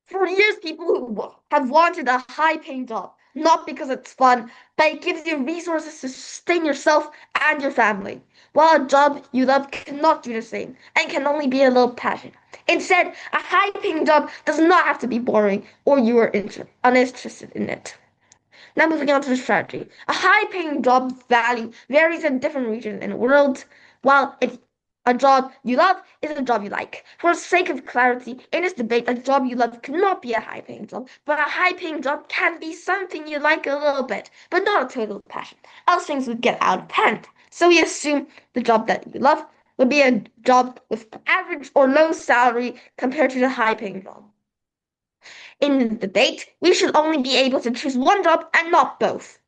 For years, people who have wanted a high-paying job, not because it's fun, but it gives you resources to sustain yourself and your family. While a job you love cannot do the same and can only be a little passion. Instead, a high-paying job does not have to be boring or you are uninterested in it. Now moving on to the strategy. A high-paying job value varies in different regions in the world, while a job you love is a job you like. For the sake of clarity, in this debate, a job you love cannot be a high-paying job, but a high-paying job can be something you like a little bit, but not a total passion. Else things would get out of hand. So we assume the job that you love would be a job with average or low salary compared to the high-paying job. In the debate, we should only be able to choose one job and not both.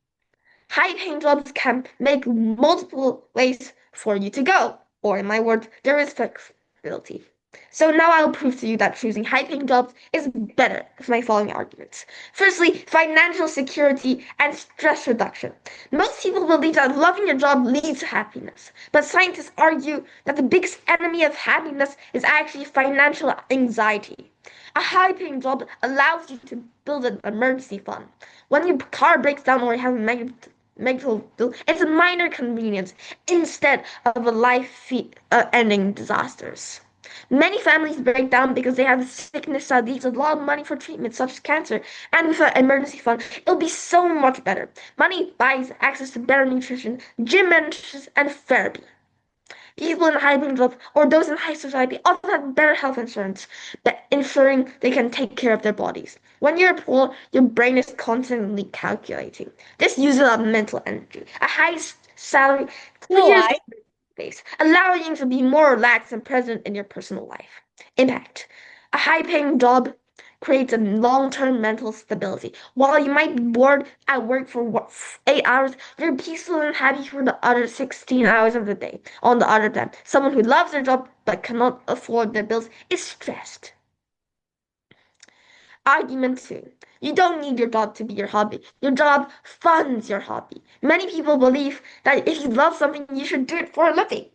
High-paying jobs can make multiple ways for you to go, or in my words, there is flexibility. So now I'll prove to you that choosing high-paying jobs is better with my following arguments. Firstly, financial security and stress reduction. Most people believe that loving your job leads to happiness, but scientists argue that the biggest enemy of happiness is actually financial anxiety. A high-paying job allows you to build an emergency fund. When your car breaks down or you have a medical bill, it's a minor inconvenience instead of a life-ending disasters. Many families break down because they have a sickness that needs a lot of money for treatment, such as cancer. And with an emergency fund, it'll be so much better. Money buys access to better nutrition, gym memberships, and therapy. People in high-paying jobs or those in high society often have better health insurance, ensuring they can take care of their bodies. When you're poor, your brain is constantly calculating. This uses up mental energy. A high salary No, clears I. space, allowing you to be more relaxed and present in your personal life. Impact. A high-paying job creates a long-term mental stability. While you might be bored at work for 8 hours, you're peaceful and happy for the other 16 hours of the day. On the other hand, someone who loves their job but cannot afford their bills is stressed. Argument two. You don't need your job to be your hobby. Your job funds your hobby. Many people believe that if you love something, you should do it for a living.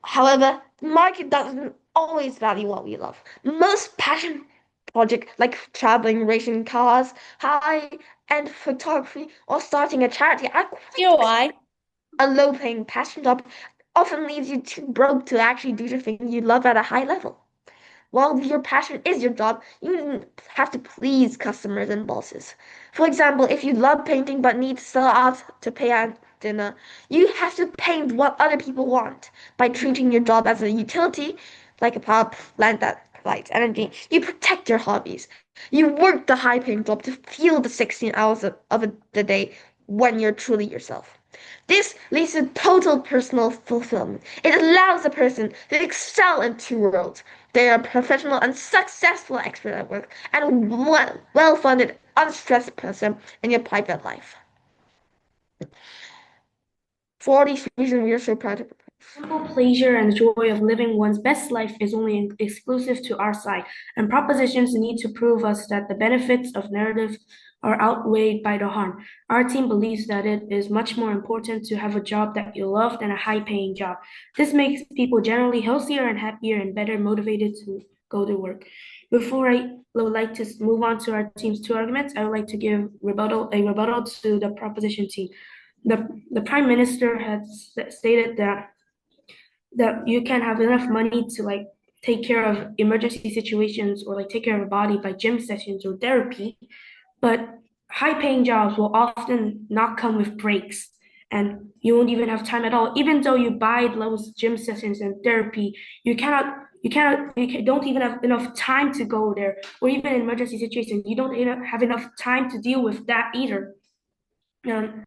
However, the market doesn't always value what we love. Most passion projects like traveling, racing cars, high-end photography, or starting a charity are quite No, risky. I. A low-paying passion job often leaves you too broke to actually do the thing you love at a high level. While your passion is your job, you have to please customers and bosses. For example, if you love painting but need to sell out to pay at dinner, you have to paint what other people want. By treating your job as a utility, like a power plant that provides energy, you protect your hobbies. You work the high-paying job to feel the 16 hours of the day when you're truly yourself. This leads to total personal fulfillment. It allows a person to excel in two worlds. They are a professional and successful expert at work and a well-funded, unstressed person in your private life. For these reasons, we are so proud to propose. Simple pleasure and joy of living one's best life is only exclusive to our side, and propositions need to prove us that the benefits of narrative are outweighed by the harm. Our team believes that it is much more important to have a job that you love than a high-paying job. This makes people generally healthier and happier and better motivated to go to work. Before I would like to move on to our team's two arguments, I would like to give a rebuttal to the proposition team. The Prime Minister has stated that you can have enough money to like take care of emergency situations or like take care of a body by gym sessions or therapy, but high paying jobs will often not come with breaks and you won't even have time at all. Even though you buy those gym sessions and therapy, you don't even have enough time to go there, or even in emergency situations, you don't even have enough time to deal with that either. Um,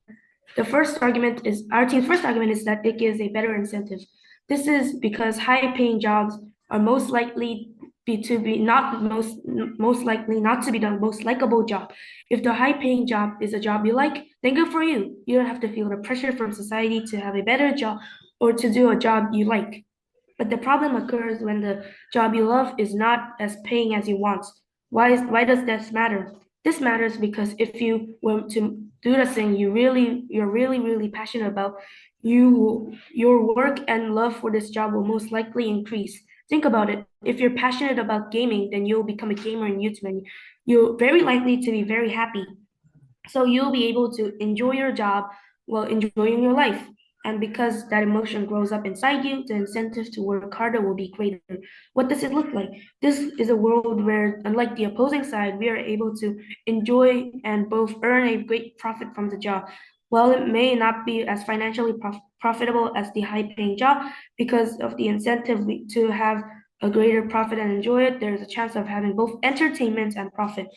the first argument is our team's first argument is that it gives a better incentive. This is because high-paying jobs are most likely not to be the most likable job. If the high-paying job is a job you like, then good for you. You don't have to feel the pressure from society to have a better job or to do a job you like. But the problem occurs when the job you love is not as paying as you want. Why does this matter? This matters because if you were to do the thing you're really passionate about, your work and love for this job will most likely increase. Think about it. If you're passionate about gaming, then you'll become a gamer on YouTube and you're very likely to be very happy. So you'll be able to enjoy your job while enjoying your life. And because that emotion grows up inside you, the incentive to work harder will be greater. What does it look like? This is a world where, unlike the opposing side, we are able to enjoy and both earn a great profit from the job. While it may not be as financially profitable as the high paying job, because of the incentive to have a greater profit and enjoy it, there's a chance of having both entertainment and profit.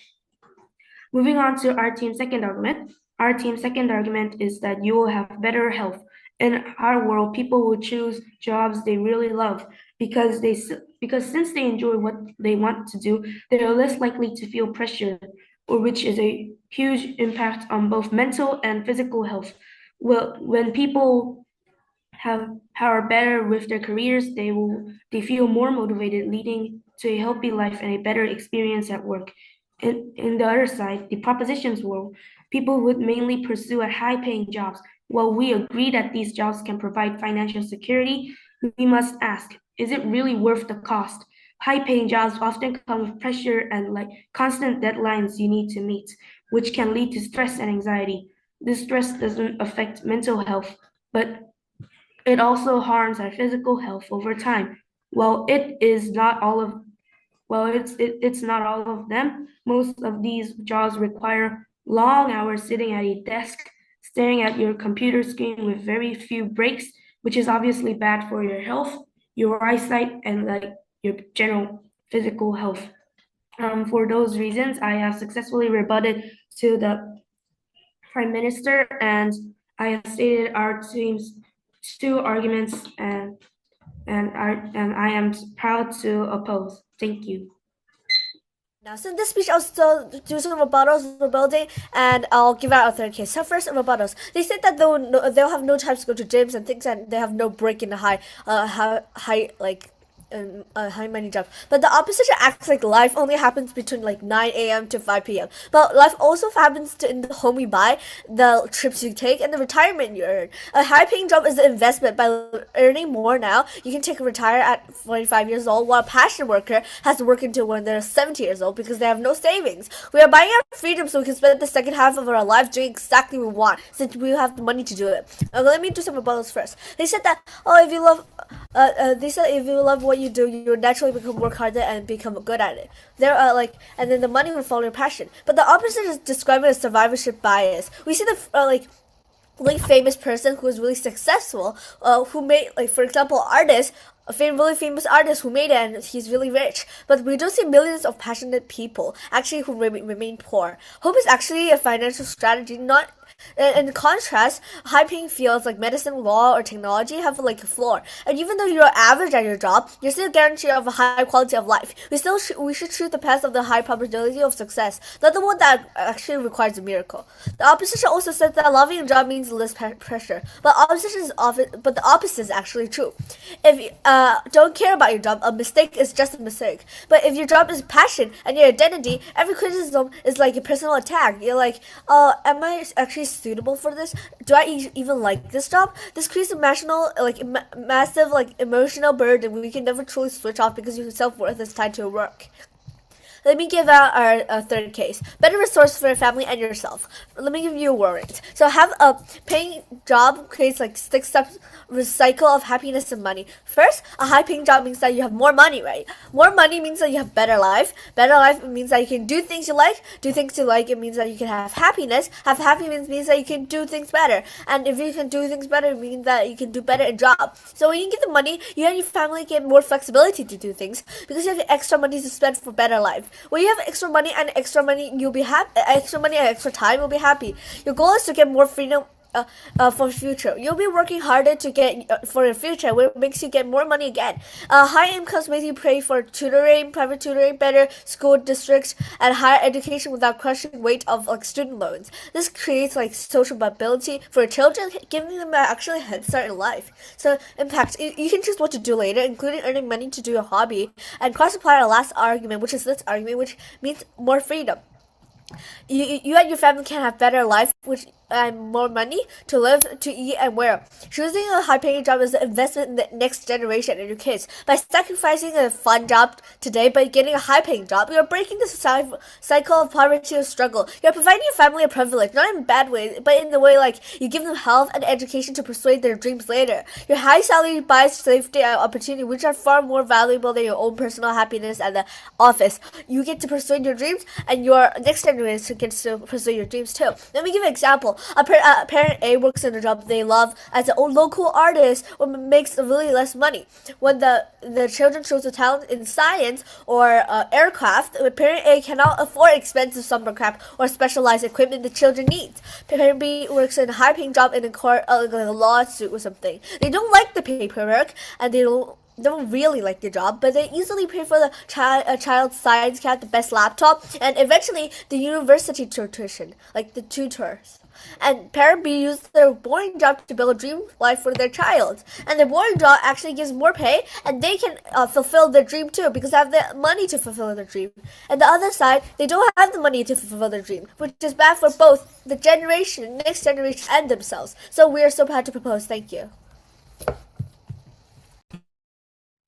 Moving on to our team's second argument. Our team's second argument is that you will have better health. In our world, people will choose jobs they really love because since they enjoy what they want to do, they are less likely to feel pressure, or which is a huge impact on both mental and physical health. Well, when people are better with their careers, they feel more motivated, leading to a healthy life and a better experience at work. In the other side, the propositions world, people would mainly pursue a high-paying jobs. While we agree that these jobs can provide financial security, we must ask, is it really worth the cost? High-paying jobs often come with pressure and like constant deadlines you need to meet, which can lead to stress and anxiety. This stress doesn't affect mental health, but it also harms our physical health over time. While it is not all of it's not all of them. Most of these jobs require long hours sitting at a desk, staring at your computer screen with very few breaks, which is obviously bad for your health, your eyesight, and like your general physical health. For those reasons, I have successfully rebutted to the Prime Minister, and I have stated our team's two arguments, and I am proud to oppose. Thank you. Now, so in this speech, I'll still do some rebuttals rebuilding, and I'll give out a third case. So first, rebuttals. They said that they'll have no time to go to gyms and things, and they have no break in the high like high money job. But the opposition acts like life only happens between like 9 a.m. to 5 p.m. But life also happens in the home you buy, the trips you take, and the retirement you earn. A high paying job is an investment. By earning more now, you can take a retire at 45 years old, while a passion worker has to work until when they're 70 years old because they have no savings. We are buying our freedom so we can spend the second half of our life doing exactly what we want, since we have the money to do it. Let me do some rebuttals first. They said that, if you love they said if you love what you do, you naturally become work harder and become good at it. There are and then the money will follow your passion. But the opposite is described as survivorship bias. We see the really famous person who is really successful, who made, like, for example, artists, really famous artist who made it and he's really rich. But we don't see millions of passionate people actually who remain poor. Hope is actually a financial strategy, not. In contrast, high-paying fields like medicine, law, or technology have like a floor. And even though you're average at your job, you're still guaranteed of a high quality of life. We should choose the path of the high probability of success, not the one that actually requires a miracle. The opposition also said that loving a job means less pressure, but the opposite is actually true. If you don't care about your job, a mistake is just a mistake. But if your job is passion and your identity, every criticism is like a personal attack. You're like, am I actually suitable for this? Do I even like this job? This creates a massive emotional burden we can never truly switch off because your self-worth is tied to your work. Let me give out our third case. Better resources for your family and yourself. Let me give you a warrant. So have a paying job creates like 6 steps cycle of happiness and money. First, a high paying job means that you have more money, right? More money means that you have better life. Better life means that you can do things you like. Do things you like, it means that you can have happiness. Have happiness means that you can do things better. And if you can do things better, it means that you can do better in job. So when you get the money, you and your family get more flexibility to do things because you have extra money to spend for better life. When you have extra money and extra money, you'll be happy. Extra money and extra time, you'll be happy. Your goal is to get more freedom for the future. You'll be working harder to get for your future, which makes you get more money again. High incomes make you pay for tutoring, private tutoring, better school districts, and higher education without crushing weight of student loans. This creates social mobility for children, giving them actually a head start in life. So impact. You can choose what to do later, including earning money to do your hobby, and cross apply our last argument, which is this argument, which means more freedom. You and your family can have better life, which more money to live, to eat, and wear. Choosing a high-paying job is an investment in the next generation and your kids. By sacrificing a fun job today by getting a high-paying job, you're breaking the cycle of poverty or struggle. You're providing your family a privilege, not in a bad way, but in the way like you give them health and education to pursue their dreams later. Your high salary buys safety and opportunity, which are far more valuable than your own personal happiness at the office. You get to pursue your dreams, and your next generation gets to pursue your dreams too. Let me give an example. Parent A works in a job they love as a local artist or makes really less money. When the children shows a talent in science or aircraft, parent A cannot afford expensive summer camp or specialized equipment the children need. Parent B works in a high-paying job in a court, like a lawsuit or something. They don't like the paperwork and they don't really like the job, but they easily pay for the child's science camp, the best laptop, and eventually the university tuition, like the tutors. And parent B used their boring job to build a dream life for their child. And the boring job actually gives more pay, and they can fulfill their dream too because they have the money to fulfill their dream. And the other side, they don't have the money to fulfill their dream, which is bad for both the next generation, and themselves. So we are so proud to propose. Thank you.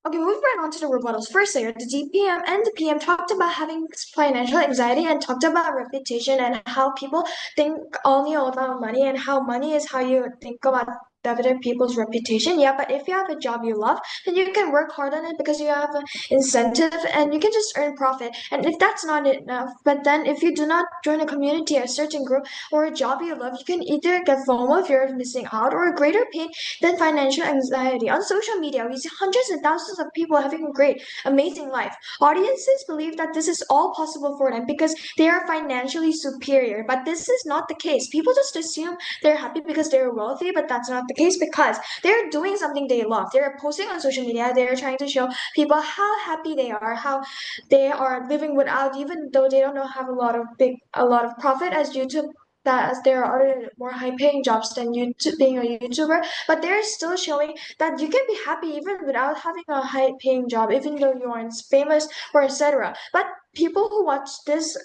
Okay, moving right on to the rebuttals. First, the DPM and the PM talked about having financial anxiety and talked about reputation and how people think only about money and how money is how you think about other people's reputation. Yeah, but if you have a job you love, then you can work hard on it because you have an incentive and you can just earn profit. And if that's not enough, but then if you do not join a community, a certain group, or a job you love, you can either get FOMO, fear of missing out, or a greater pain than financial anxiety. On social media, we see hundreds and thousands of people having a great, amazing life. Audiences believe that this is all possible for them because they are financially superior, but this is not the case. People just assume they're happy because they're wealthy, but that's not the case because they're doing something they love. They're posting on social media, they're trying to show people how happy they are, how they are living without, even though they don't have a lot of profit as YouTube, that as there are other more high-paying jobs than YouTube, being a YouTuber, but they're still showing that you can be happy even without having a high-paying job, even though you aren't famous or etc. But people who watch this,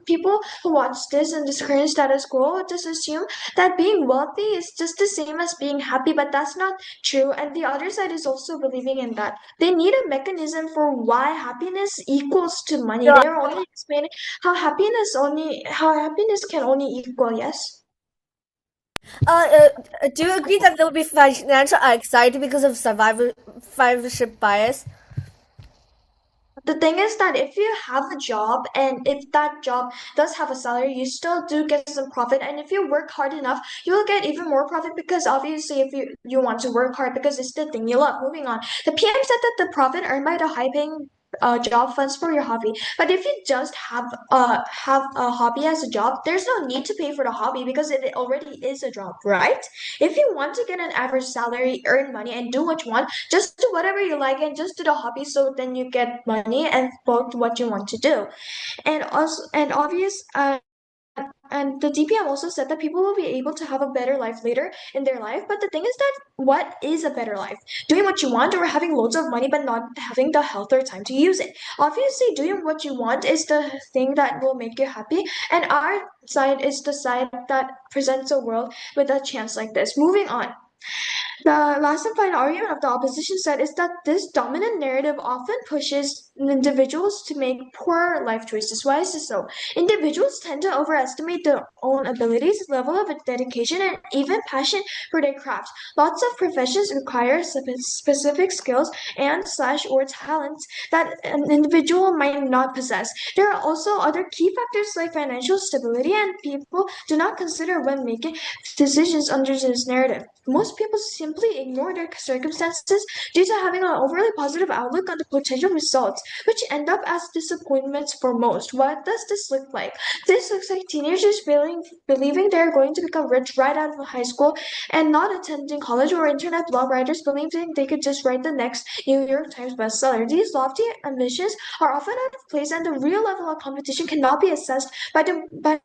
people who watch this in this current status quo just assume that being wealthy is just the same as being happy, but that's not true. And the other side is also believing in that. They need a mechanism for why happiness equals to money. They're only explaining how happiness can only equal, yes. Do you agree that there will be financial anxiety because of survivorship bias? The thing is that if you have a job and if that job does have a salary, you still do get some profit. And if you work hard enough, you will get even more profit because obviously if you want to work hard because it's the thing you love. Moving on. The PM said that the profit earned by the high paying job funds for your hobby. But if you just have a hobby as a job, there's no need to pay for the hobby because it already is a job, right? If you want to get an average salary, earn money, and do what you want, just do whatever you like and just do the hobby so then you get money and both what you want to do. And also and the DPM also said that people will be able to have a better life later in their life. But the thing is that what is a better life? Doing what you want or having loads of money but not having the health or time to use it? Obviously, doing what you want is the thing that will make you happy. And our side is the side that presents a world with a chance like this. Moving on. The last and final argument of the opposition side is that this dominant narrative often pushes individuals to make poor life choices. Why is this so? Individuals tend to overestimate their own abilities, level of dedication, and even passion for their craft. Lots of professions require specific skills and slash or talents that an individual might not possess. There are also other key factors like financial stability, and people do not consider when making decisions under this narrative. Most people simply ignore their circumstances due to having an overly positive outlook on the potential results, which end up as disappointments for most. What does this look like? This looks like teenagers believing they're going to become rich right out of high school and not attending college, or internet blog writers believing they could just write the next New York Times bestseller. These lofty ambitions are often out of place, and the real level of competition cannot be assessed by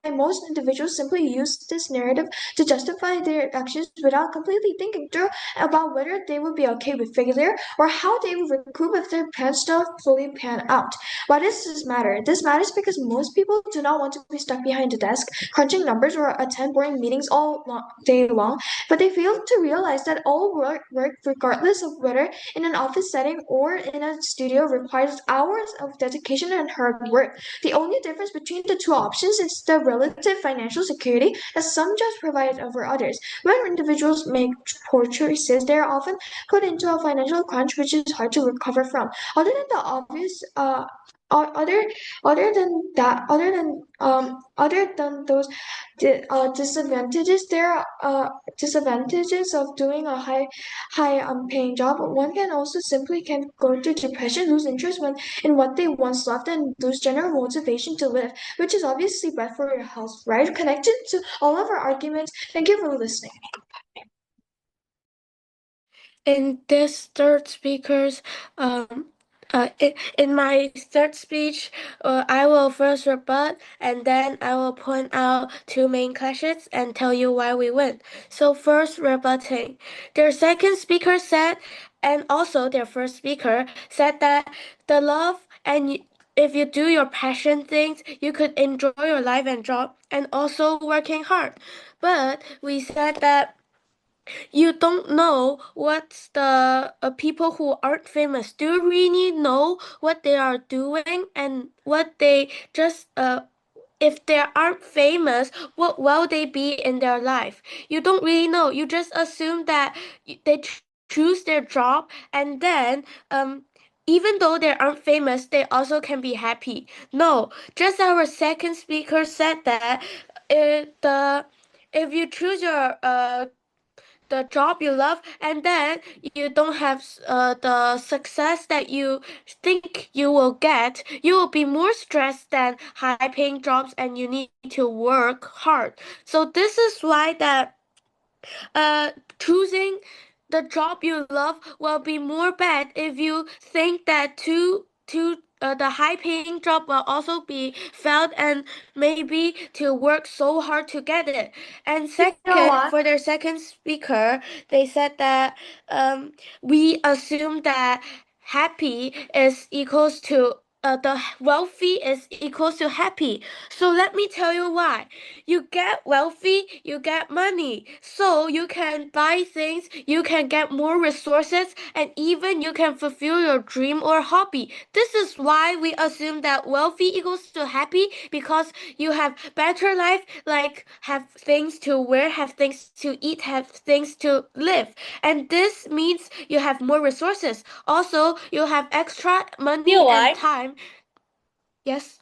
most individuals. Simply use this narrative to justify their actions without completely thinking through about whether they would be okay with failure or how they would recoup if their parents don't fully really pan out. Why does this matter? This matters because most people do not want to be stuck behind a desk, crunching numbers or attend boring meetings day long, but they fail to realize that all work, regardless of whether in an office setting or in a studio, requires hours of dedication and hard work. The only difference between the two options is the relative financial security that some jobs provide over others. When individuals make poor choices, they are often put into a financial crunch which is hard to recover from. Other than the obvious, o- other other than that, other than those disadvantages, there are disadvantages of doing a high paying job. One can also simply can go to depression, lose interest in what they once loved, and lose general motivation to live, which is obviously bad for your health, right? Connected to all of our arguments. Thank you for listening. In this third speaker's in my third speech, I will first rebut and then I will point out two main clashes and tell you why we win. So first, rebutting. Their second speaker said, and also their first speaker said that the love and if you do your passion things, you could enjoy your life and job and also working hard. But we said that you don't know what's the people who aren't famous. Do you really know what they are doing and what they just if they aren't famous, what will they be in their life? You don't really know. You just assume that they choose their job and then even though they aren't famous, they also can be happy. No, just our second speaker said that the if you choose your the job you love and then you don't have the success that you think you will get, you will be more stressed than high paying jobs and you need to work hard. So this is why that uh, choosing the job you love will be more bad if you think that the high paying job will also be felt and maybe to work so hard to get it. And You know second, what? for their second speaker, they said that we assume that happy is equals to the wealthy is equals to happy. So let me tell you why. You get wealthy, you get money. So you can buy things, you can get more resources, and even you can fulfill your dream or hobby. This is why we assume that wealthy equals to happy because you have better life, like have things to wear, have things to eat, have things to live. And this means you have more resources. Also, you have extra You know money and why? time. Yes.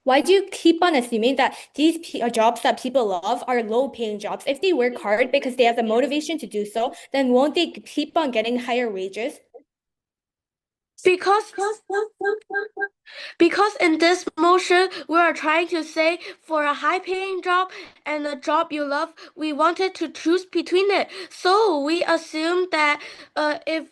Why do you keep on assuming that these jobs that people love are low-paying jobs? If they work hard because they have the motivation to do so, then won't they keep on getting higher wages? Because because in this motion we are trying to say for a high paying job and a job you love, we wanted to choose between it. So we assume that if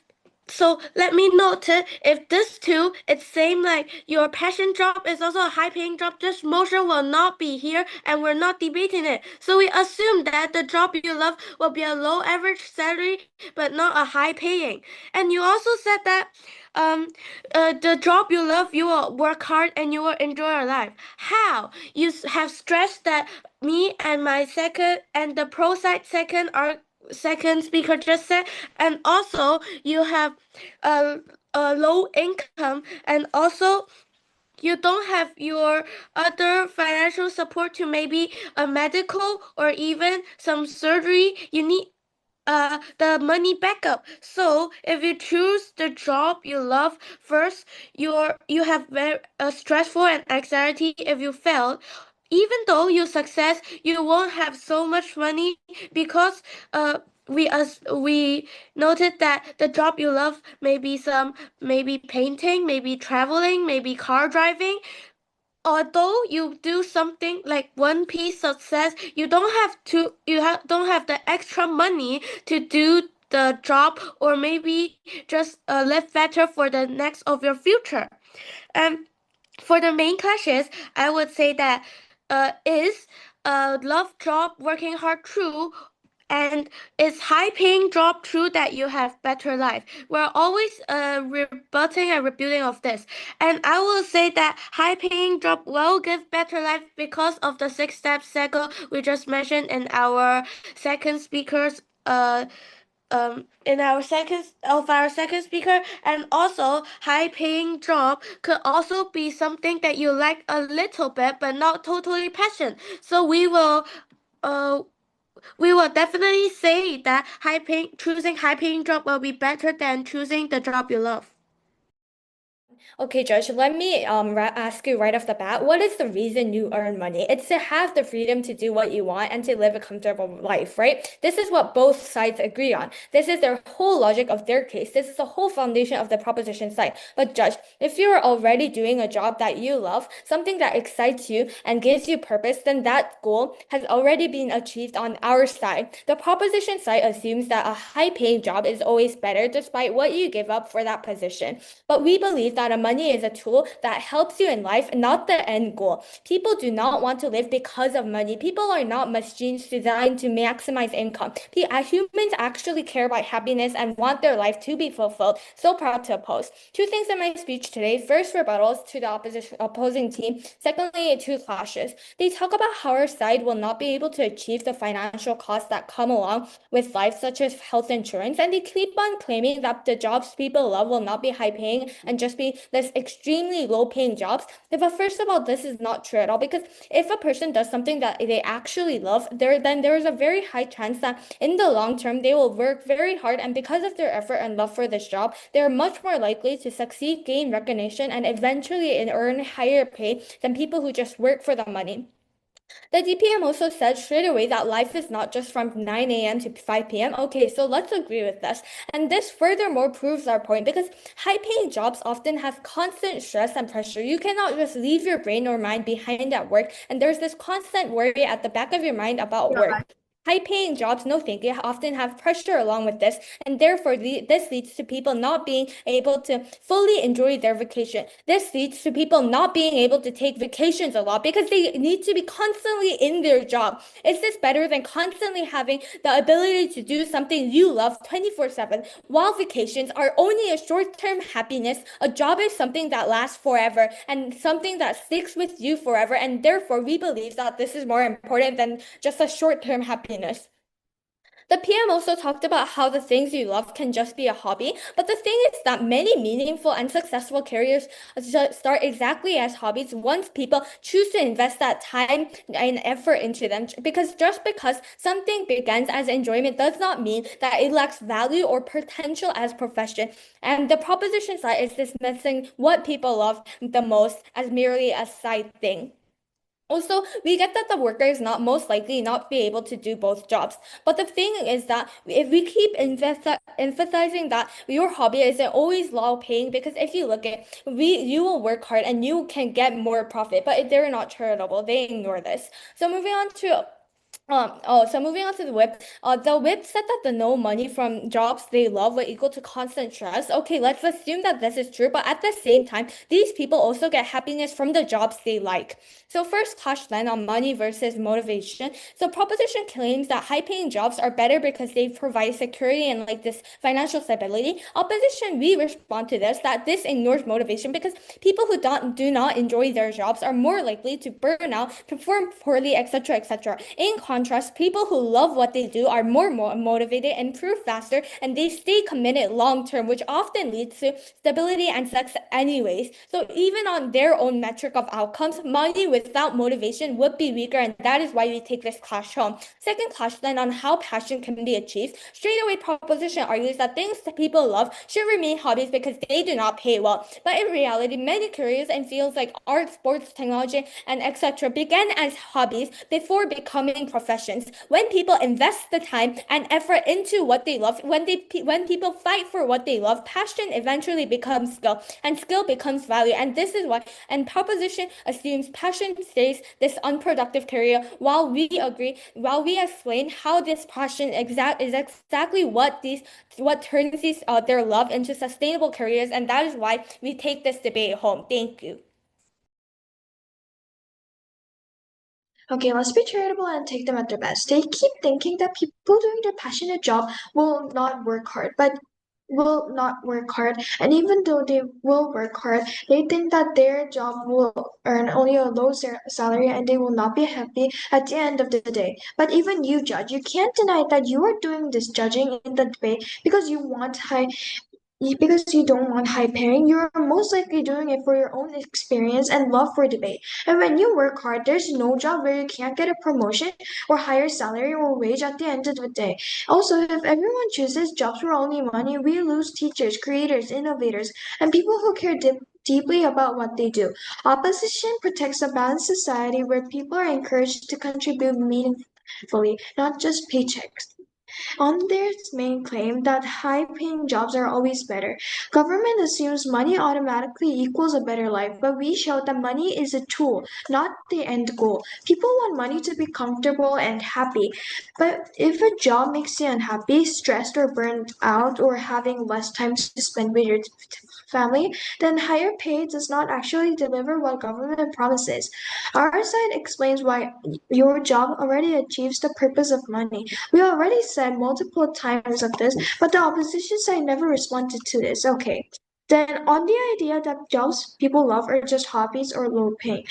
so let me note it. If this two, it's same like your passion job is also a high paying job, this motion will not be here and we're not debating it. So we assume that the job you love will be a low average salary but not a high paying. And you also said that the job you love, you will work hard and you will enjoy your life. How? You have stressed that me and my second and the pro side second are second speaker just said, and also you have a low income and also you don't have your other financial support to maybe a medical or even some surgery. You need the money backup. So if you choose the job you love first, you have very stressful and anxiety if you fail. Even though you success, you won't have so much money because we noted that the job you love maybe some maybe painting, maybe traveling, maybe car driving. Although you do something like one piece success, you don't have to don't have the extra money to do the job or maybe just live better for the next of your future. And for the main clashes, I would say that is love job working hard true And is high paying job true that you have better life? We're always rebutting and rebuting of this. And I will say that high paying job will give better life because of the 6 step cycle we just mentioned second speaker's in our second speaker. And also high paying job could also be something that you like a little bit but not totally passion. So uh we will definitely say that choosing high paying job will be better than choosing the job you love. Okay, Josh, let me ask you right off the bat, what is the reason you earn money? It's to have the freedom to do what you want and to live a comfortable life, right? This is what both sides agree on. This is their whole logic of their case. This is the whole foundation of the proposition side. But Josh, if you're already doing a job that you love, something that excites you and gives you purpose, then that goal has already been achieved on our side. The proposition side assumes that a high-paying job is always better despite what you give up for that position. But we believe that money is a tool that helps you in life, not the end goal. People do not want to live because of money. People are not machines designed to maximize income. Humans actually care about happiness and want their life to be fulfilled. So proud to oppose. Two things in my speech today. First, rebuttals to the opposing team. Secondly, two clashes. They talk about how our side will not be able to achieve the financial costs that come along with life, such as health insurance, and they keep on claiming that the jobs people love will not be high paying and just be this extremely low paying jobs. But first of all, this is not true at all, because if a person does something that they actually love, then there is a very high chance that in the long term they will work very hard, and because of their effort and love for this job, they are much more likely to succeed, gain recognition, and eventually earn higher pay than people who just work for the money. The DPM also said straight away that life is not just from 9 a.m. to 5 p.m. Okay, so let's agree with this. And this furthermore proves our point, because high-paying jobs often have constant stress and pressure. You cannot just leave your brain or mind behind at work, and there's this constant worry at the back of your mind about work. High-paying jobs, no thank you, often have pressure along with this, and therefore this leads to people not being able to fully enjoy their vacation. This leads to people not being able to take vacations a lot because they need to be constantly in their job. Is this better than constantly having the ability to do something you love 24/7, while vacations are only a short-term happiness? A job is something that lasts forever and something that sticks with you forever, and therefore we believe that this is more important than just a short-term happiness. The PM also talked about how the things you love can just be a hobby, but the thing is that many meaningful and successful careers start exactly as hobbies once people choose to invest that time and effort into them. Because just because something begins as enjoyment does not mean that it lacks value or potential as profession. And the proposition side is dismissing what people love the most as merely a side thing. Also, we get that the worker is not most likely not be able to do both jobs. But the thing is that if we keep emphasizing that your hobby isn't always low paying, because if you look at you will work hard and you can get more profit, but they're not charitable. They ignore this. So moving on to the whip said that the no money from jobs they love will equal to constant stress. Okay, let's assume that this is true, but at the same time, these people also get happiness from the jobs they like. So first clash then on money versus motivation. So proposition claims that high-paying jobs are better because they provide security and like this financial stability. Opposition, we respond to this that this ignores motivation, because people who do not enjoy their jobs are more likely to burn out, perform poorly, etc., etc. In contrast, people who love what they do are more motivated, improve faster, and they stay committed long term, which often leads to stability and success anyways. So even on their own metric of outcomes, money without motivation would be weaker, and that is why we take this clash home. Second clash then on how passion can be achieved. Straight away proposition argues that things that people love should remain hobbies because they do not pay well. But in reality, many careers and fields like art, sports, technology, and etc. began as hobbies before becoming professions. When people invest the time and effort into what they love, when people fight for what they love, passion eventually becomes skill, and skill becomes value. And this is why, and proposition assumes passion stays this unproductive career, while we explain how this passion is exactly what turns their love into sustainable careers, and that is why we take this debate home. Thank you. Okay, let's be charitable and take them at their best. They keep thinking that people doing their passionate job will not work hard, but will not work hard. And even though they will work hard, they think that their job will earn only a low salary and they will not be happy at the end of the day. But even you, judge, you can't deny that you are doing this judging in the debate because you don't want high paying, you're most likely doing it for your own experience and love for debate. And when you work hard, there's no job where you can't get a promotion or higher salary or wage at the end of the day. Also, if everyone chooses jobs for only money, we lose teachers, creators, innovators, and people who care deeply about what they do. Opposition protects a balanced society where people are encouraged to contribute meaningfully, not just paychecks. On their main claim that high paying jobs are always better, government assumes money automatically equals a better life, but we show that money is a tool, not the end goal. People want money to be comfortable and happy, but if a job makes you unhappy, stressed, or burned out, or having less time to spend with your family, then higher pay does not actually deliver what government promises. Our side explains why your job already achieves the purpose of money. We already said multiple times of this, but the opposition side never responded to this. Okay. Then, on the idea that jobs people love are just hobbies or low pay,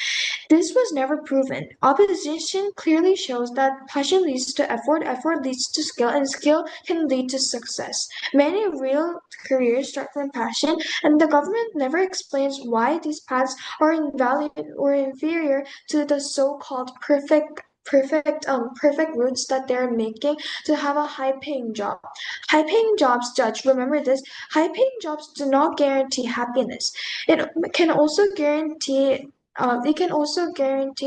this was never proven. Opposition clearly shows that passion leads to effort, effort leads to skill, and skill can lead to success. Many real careers start from passion, and the government never explains why these paths are invalid or inferior to the so-called perfect routes that they're making to have a high paying job. High paying jobs, judge, remember this, high paying jobs do not guarantee happiness. It can also guarantee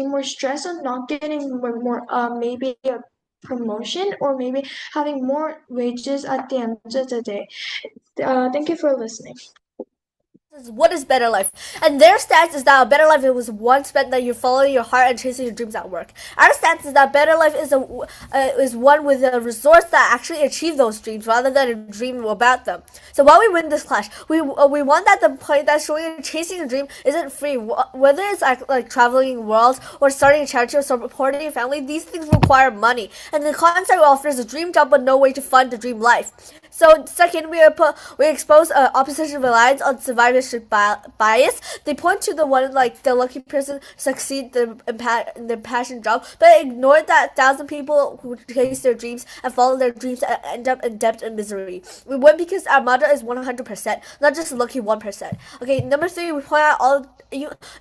more stress on not getting maybe a promotion or maybe having more wages at the end of the day. Thank you for listening. What is better life? And their stance is that a better life it was one spent that you're following your heart and chasing your dreams at work. Our stance is that better life is one with a resource that actually achieve those dreams rather than a dream about them. So while we win this clash, we want that the point that showing chasing a dream isn't free. Whether it's like traveling worlds or starting a charity or supporting a family, these things require money. And the concept offers a dream job but no way to fund the dream life. So second, we expose opposition reliance on survivorship bias. They point to the one like the lucky person succeed in their passion job, but ignore that 1,000 people who chase their dreams and follow their dreams and end up in debt and misery. We win because our motto is 100%, not just lucky 1%. Okay, number three, we point out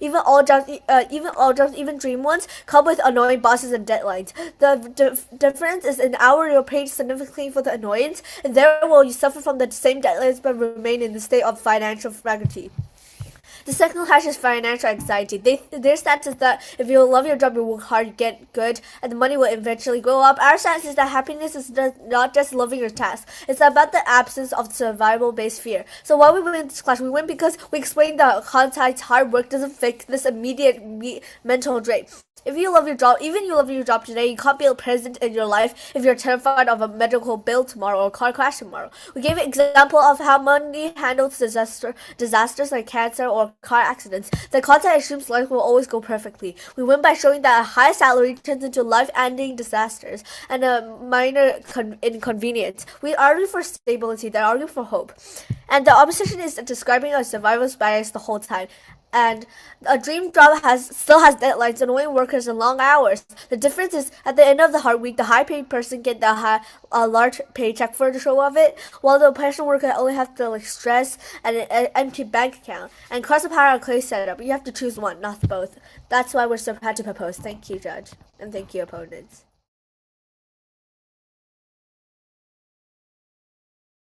even dream ones come with annoying bosses and deadlines. The difference is in hour you're paid significantly for the annoyance, and there will you suffer from the same deadlines but remain in the state of financial fragility. The second clash is financial anxiety. Their stance is that if you love your job, you work hard, you get good, and the money will eventually go up. Our stance is that happiness is not just loving your task. It's about the absence of survival-based fear. So while we win this clash, we win because we explain that contact hard work doesn't fix this immediate mental drain. If you love your job, even you love your job today, you can't be present in your life if you're terrified of a medical bill tomorrow or a car crash tomorrow. We gave an example of how money handles disasters like cancer or car accidents. The concept assumes life will always go perfectly. We win by showing that a high salary turns into life-ending disasters and a minor inconvenience. We argue for stability, they argue for hope. And the opposition is describing a survivor's bias the whole time. And a dream job still has deadlines, annoying workers, and long hours. The difference is at the end of the hard week, the high-paid person get a large paycheck for the show of it, while the passion worker only have to stress and an empty bank account. And cross the power and clay setup. You have to choose one, not both. That's why we're so proud to propose. Thank you, Judge, and thank you, opponents.